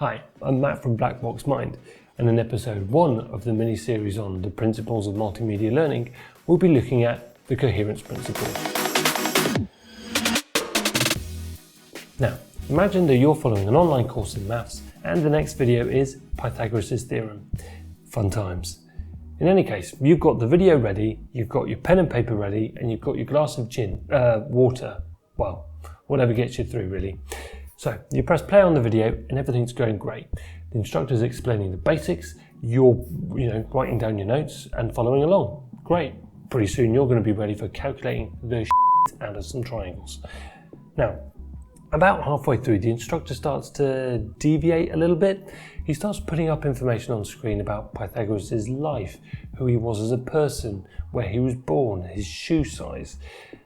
Hi, I'm Matt from Black Box Mind, and in episode 1 of the mini-series on the Principles of Multimedia Learning, we'll be looking at the Coherence Principle. Now, imagine that you're following an online course in maths, and the next video is Pythagoras' theorem. Fun times. In any case, you've got the video ready, you've got your pen and paper ready, and you've got your glass of water. Well, whatever gets you through, really. So you press play on the video and everything's going great. The instructor's explaining the basics, you're writing down your notes and following along. Great. Pretty soon you're going to be ready for calculating the shit out of some triangles. Now, about halfway through, the instructor starts to deviate a little bit. He starts putting up information on screen about Pythagoras' life, who he was as a person, where he was born, his shoe size.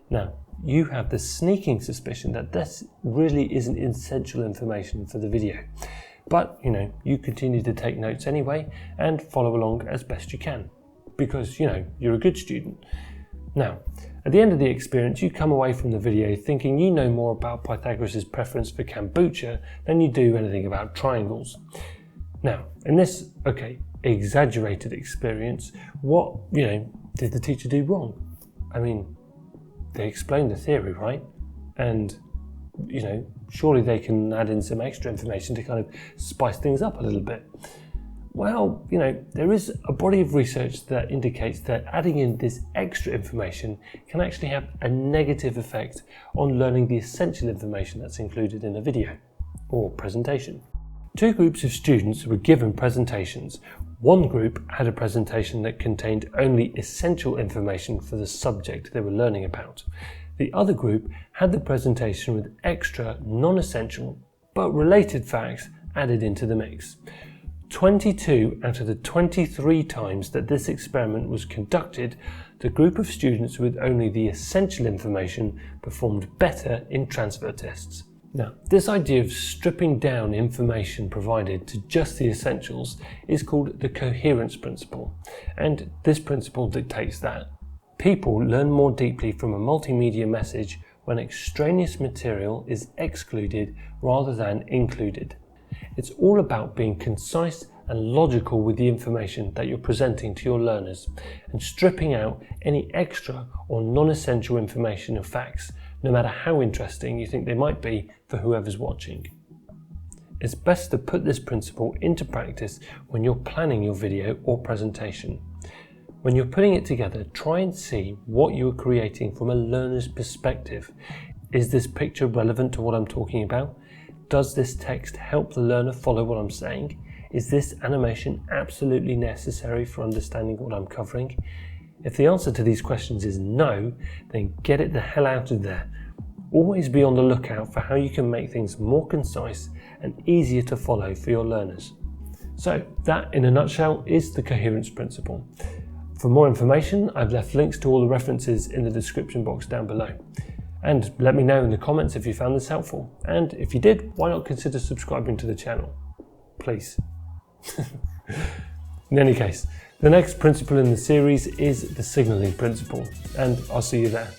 Now, you have the sneaking suspicion that this really isn't essential information for the video. But, you continue to take notes anyway and follow along as best you can. Because, you're a good student. Now, at the end of the experience, you come away from the video thinking you know more about Pythagoras' preference for kombucha than you do anything about triangles. Now, in this, exaggerated experience, what, did the teacher do wrong? I mean, they explained the theory, right? And, surely they can add in some extra information to kind of spice things up a little bit. Well, there is a body of research that indicates that adding in this extra information can actually have a negative effect on learning the essential information that's included in a video or presentation. Two groups of students were given presentations. One group had a presentation that contained only essential information for the subject they were learning about. The other group had the presentation with extra, non-essential, but related facts added into the mix. 22 out of the 23 times that this experiment was conducted, the group of students with only the essential information performed better in transfer tests. Now, this idea of stripping down information provided to just the essentials is called the Coherence Principle, and this principle dictates that people learn more deeply from a multimedia message when extraneous material is excluded rather than included. It's all about being concise and logical with the information that you're presenting to your learners and stripping out any extra or non-essential information and facts, no matter how interesting you think they might be for whoever's watching. It's best to put this principle into practice when you're planning your video or presentation. When you're putting it together, try and see what you're creating from a learner's perspective. Is this picture relevant to what I'm talking about? Does this text help the learner follow what I'm saying? Is this animation absolutely necessary for understanding what I'm covering? If the answer to these questions is no, then get it the hell out of there. Always be on the lookout for how you can make things more concise and easier to follow for your learners. So that, in a nutshell, is the Coherence Principle. For more information, I've left links to all the references in the description box down below. And let me know in the comments if you found this helpful. And if you did, why not consider subscribing to the channel? Please. In any case, the next principle in the series is the signaling principle, and I'll see you there.